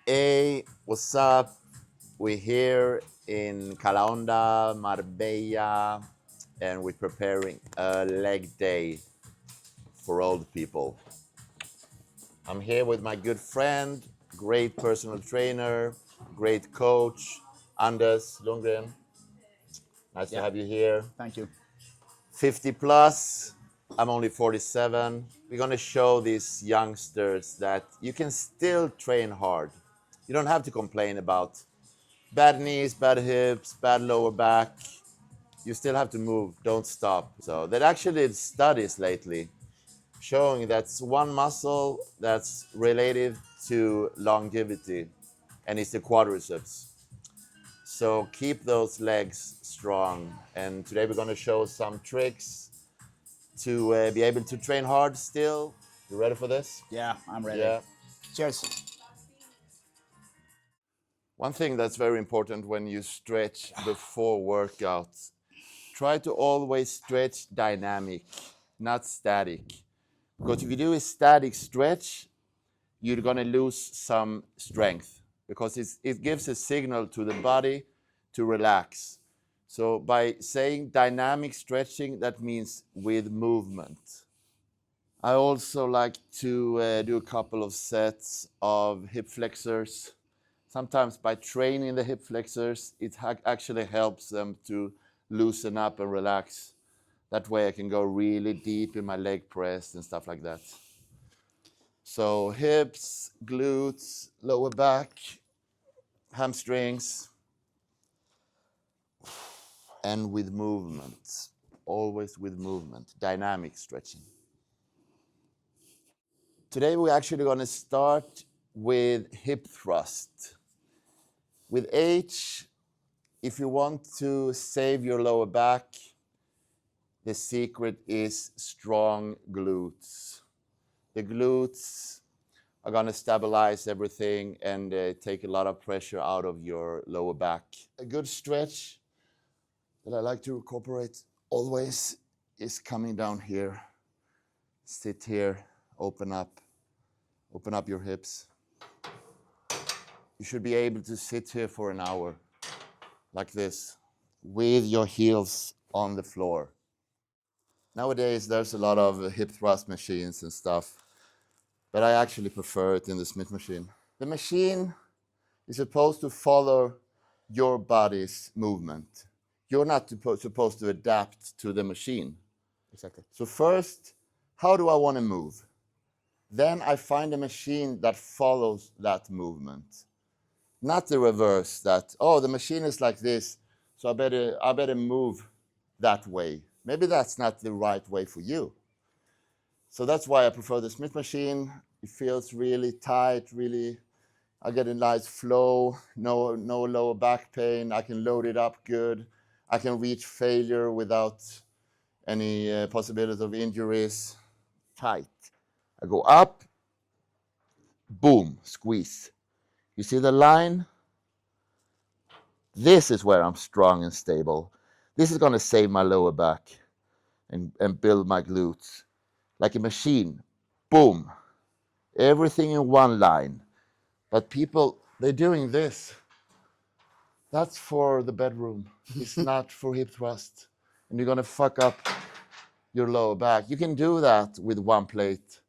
Hey, what's up? We're here in Calahonda, Marbella, and we're preparing a leg day for old people. I'm here with my good friend, great personal trainer, great coach, Anders Lundgren. Nice to Yeah, have you here. thank you. 50 plus, I'm only 47. We're gonna show these youngsters that you can still train hard. You don't have to complain about bad knees, bad hips, bad lower back. You still have to move, don't stop. So there actually is studies lately showing that's one muscle that's related to longevity, and it's the quadriceps. So keep those legs strong. And today we're gonna show some tricks to be able to train hard still. You ready for this? Yeah, I'm ready. Yeah. Cheers. One thing that's very important when you stretch before workouts, try to always stretch dynamic, not static. Because if you do a static stretch, you're going to lose some strength because it gives a signal to the body to relax. So by saying dynamic stretching, that means with movement. I also like to do a couple of sets of hip flexors. Sometimes by training the hip flexors, it actually helps them to loosen up and relax. That way I can go really deep in my leg press and stuff like that. So hips, glutes, lower back, hamstrings, and with movement. Always with movement, dynamic stretching. Today we're actually going to start with hip thrust. With age, if you want to save your lower back, the secret is strong glutes. The glutes are going to stabilize everything and take a lot of pressure out of your lower back. A good stretch that I like to incorporate always is coming down here. Sit here, open up your hips. You should be able to sit here for an hour like this with your heels on the floor. Nowadays, there's a lot of hip thrust machines and stuff, but I actually prefer it in the Smith machine. The machine is supposed to follow your body's movement. You're not supposed to adapt to the machine. Exactly. So first, how do I want to move? Then I find a machine that follows that movement. Not the reverse that, oh, the machine is like this, so I better move that way. Maybe that's not the right way for you. So that's why I prefer the Smith machine. It feels really tight, really, I get a nice flow, no lower back pain. I can load it up good. I can reach failure without any possibility of injuries. Tight. I go up, boom, squeeze. You see the line? This is where I'm strong and stable. This is going to save my lower back and build my glutes. Like a machine. Boom. Everything in one line. But people, they're doing this. That's for the bedroom. It's not for hip thrust. And you're going to fuck up your lower back. You can do that with one plate.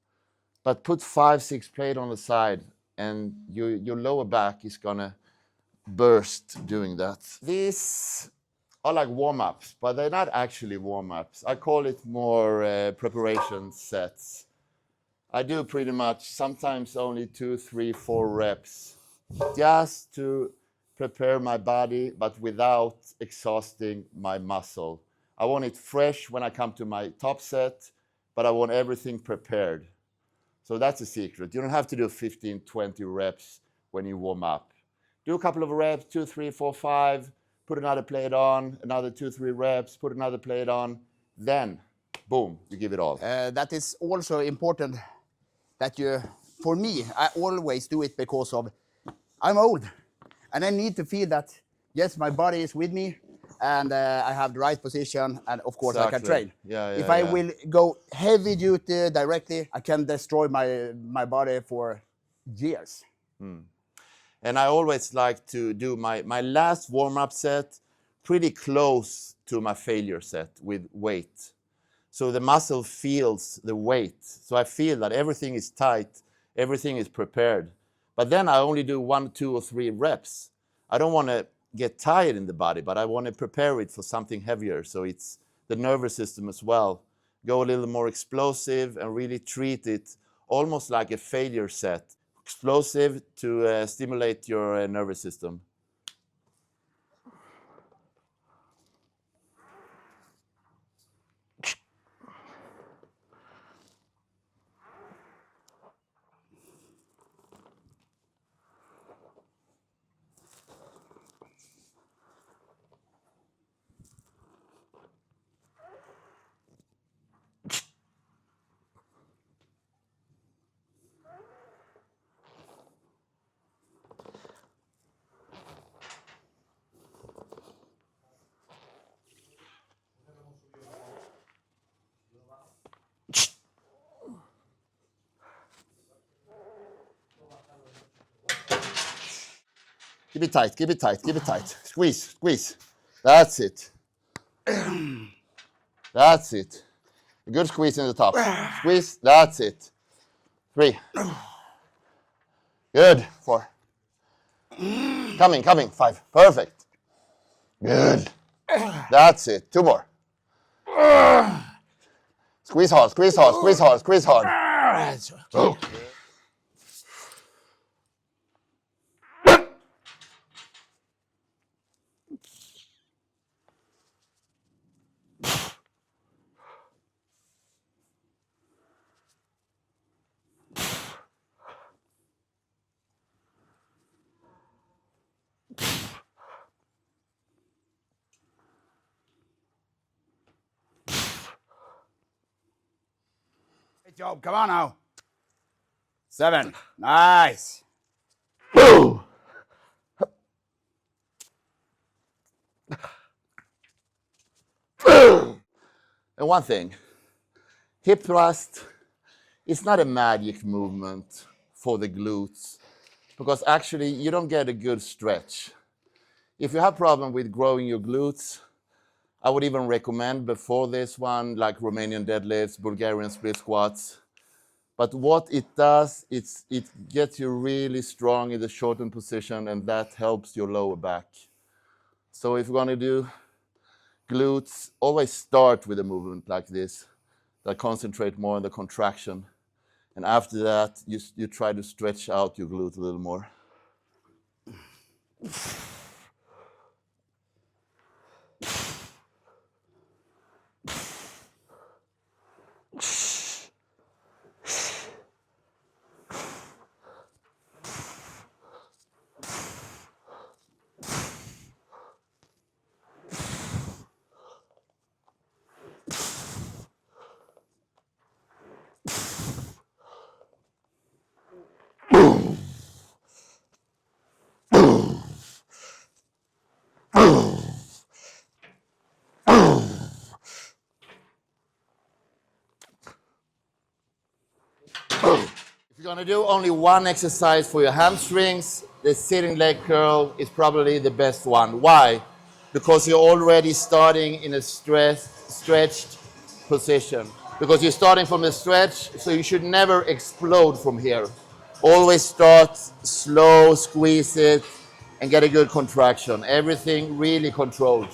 But put 5, 6 plate on the side and your lower back is going to burst doing that. These are like warm-ups, but they're not actually warm-ups. I call it more preparation sets. I do pretty much sometimes only 2, 3, 4 reps just to prepare my body, but without exhausting my muscle. I want it fresh when I come to my top set, but I want everything prepared. So that's a secret. You don't have to do 15, 20 reps when you warm up. Do a couple of reps, 2, 3, 4, 5, put another plate on, another 2, 3 reps, put another plate on, then, boom, you give it all. That is also important that for me, I always do it because of I'm old and I need to feel that, yes, my body is with me and I have the right position and of course I can train. If I will go heavy duty directly, I can destroy my body for years. And I always like to do my last warm-up set pretty close to my failure set with weight. So the muscle feels the weight. So I feel that everything is tight, everything is prepared. But then I only do 1, 2, or 3 reps. I don't want to get tired in the body, but I want to prepare it for something heavier. So it's the nervous system as well. Go a little more explosive and really treat it almost like a failure set. Explosive to stimulate your nervous system. Keep it tight, keep it tight, keep it tight. Squeeze, squeeze. That's it. That's it. A good squeeze in the top. Squeeze, that's it. 3. Good. 4. Coming. 5. Perfect. Good. That's it. 2 more. Squeeze hard, squeeze hard, squeeze hard, squeeze hard. Oh. Great job. Come on now. 7. Nice. And one thing, hip thrust is not a magic movement for the glutes because actually you don't get a good stretch. If you have problem with growing your glutes, I would even recommend before this one, like Romanian deadlifts, Bulgarian split squats. But what it does, it gets you really strong in the shortened position, and that helps your lower back. So if you're going to do glutes, always start with a movement like this that concentrate more on the contraction. And after that, you try to stretch out your glute a little more. If you're going to do only one exercise for your hamstrings, the sitting leg curl is probably the best one. Why? Because you're already starting in a stretched position. Because you're starting from a stretch, so you should never explode from here. Always start slow, squeeze it, and get a good contraction. Everything really controlled.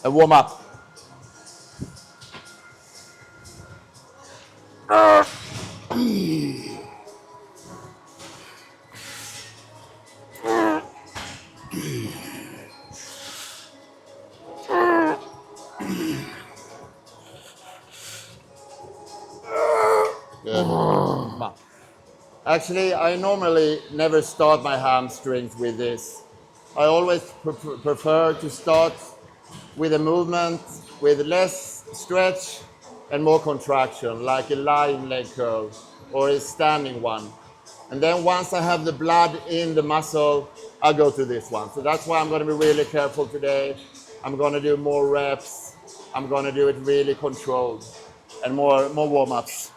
And warm up. Good. Actually, I normally never start my hamstrings with this. I always prefer to start with a movement with less stretch and more contraction, like a lying leg curl or a standing one. And then once I have the blood in the muscle, I go to this one. So that's why I'm going to be really careful today. I'm going to do more reps. I'm going to do it really controlled and more warm-ups.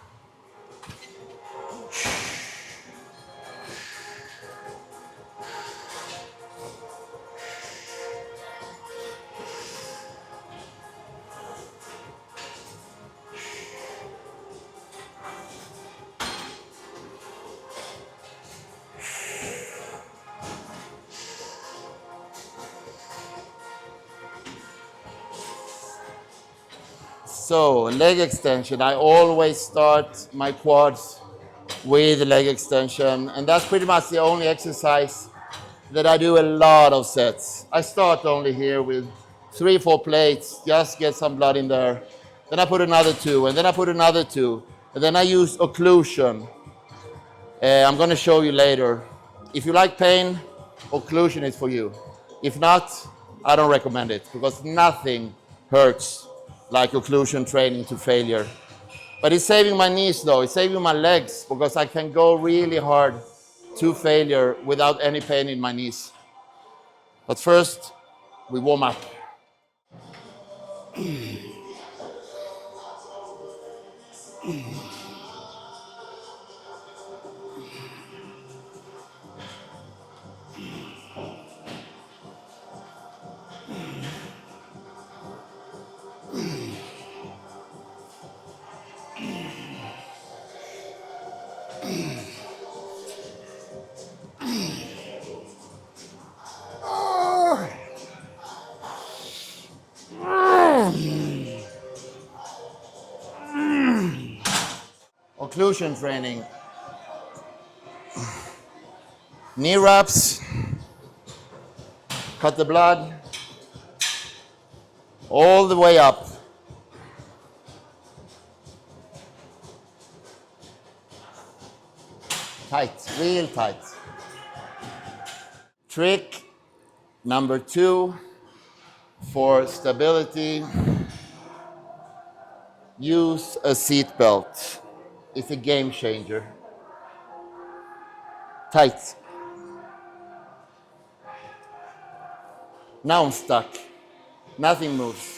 So leg extension, I always start my quads with leg extension, and that's pretty much the only exercise that I do a lot of sets. I start only here with 3-4 plates, just get some blood in there. Then I put another 2, and then I put another 2, and then I use occlusion. I'm gonna show you later. If you like pain, occlusion is for you. If not, I don't recommend it because nothing hurts like occlusion training to failure. But it's saving my knees though, it's saving my legs because I can go really hard to failure without any pain in my knees. But first, we warm up. Occlusion training. Knee wraps, cut the blood all the way up. Tight, real tight. Trick number 2 for stability, use a seat belt. It's a game changer. Tight. Now I'm stuck. Nothing moves.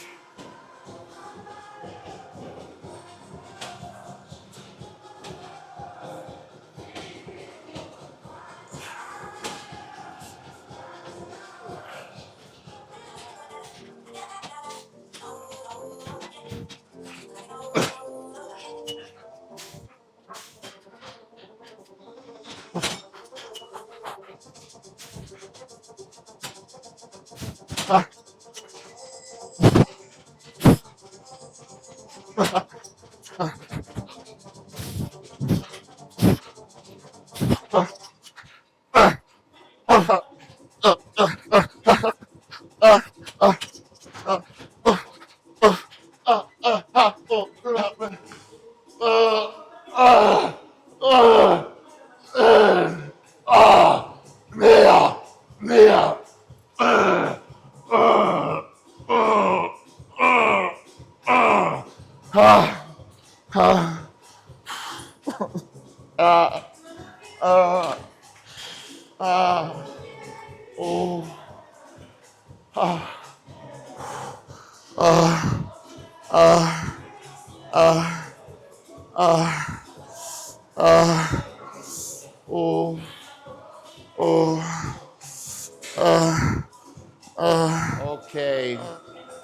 Okay,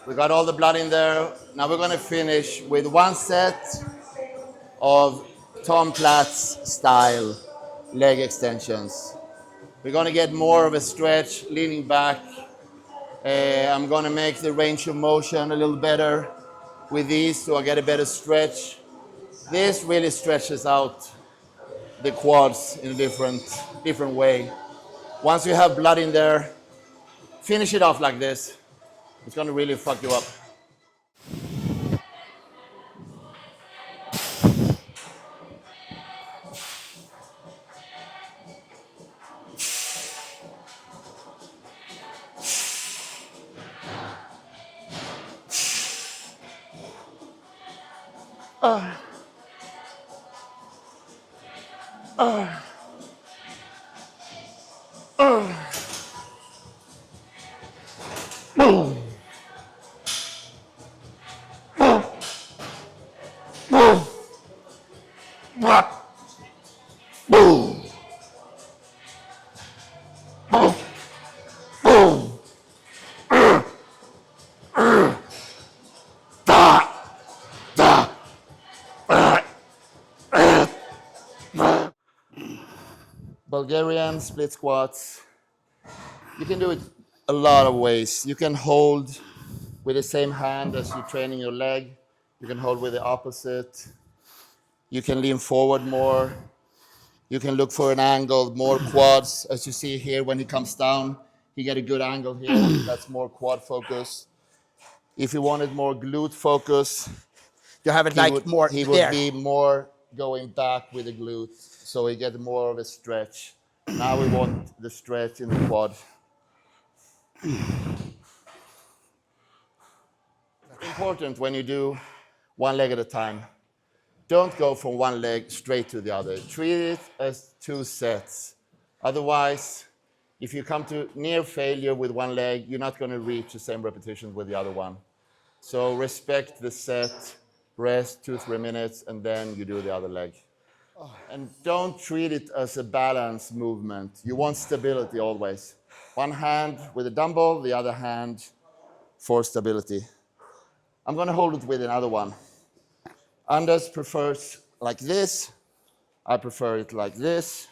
we got all the blood in there. Now we're gonna finish with one set of Tom Platz style leg extensions. We're gonna get more of a stretch, leaning back. I'm gonna make the range of motion a little better with these so I get a better stretch. This really stretches out the quads in a different way. Once you have blood in there, finish it off like this. It's gonna really fuck you up. Bulgarian split squats. You can do it a lot of ways. You can hold with the same hand as you're training your leg, You can hold with the opposite. You can lean forward more. You can look for an angle, more quads. As you see here, when he comes down, he get a good angle here. That's more quad focus. If you wanted more glute focus, You have it like more he would there. be more going back with the glute, so he get more of a stretch. Now we want the stretch in the quad. It's important when you do one leg at a time. Don't go from one leg straight to the other. Treat it as 2 sets. Otherwise, if you come to near failure with one leg, you're not going to reach the same repetitions with the other one. So respect the set, rest 2-3 minutes, and then you do the other leg. And don't treat it as a balance movement. You want stability always. One hand with a dumbbell, the other hand for stability. I'm going to hold it with another one. Anders prefers like this. I prefer it like this.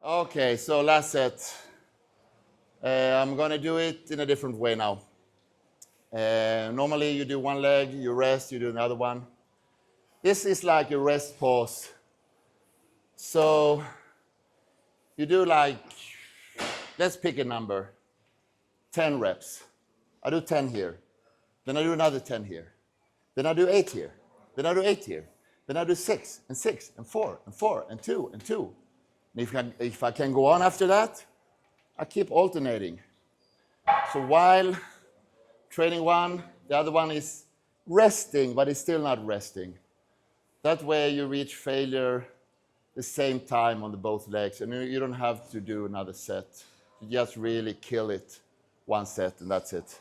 Okay, so last set. I'm going to do it in a different way now. Normally you do one leg, you rest, you do another one. This is like a rest pause. So you do like, let's pick a number, 10 reps. I do 10 here. Then I do another 10 here. Then I do 8 here. Then I do 8 here. Then I do 6 and 6 and 4 and 4 and 2 and 2. And if I can go on after that, I keep alternating. So while training one, the other one is resting, but it's still not resting. That way you reach failure the same time on the both legs, and you don't have to do another set. You just really kill it one set, and that's it.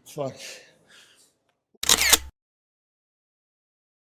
Fuck.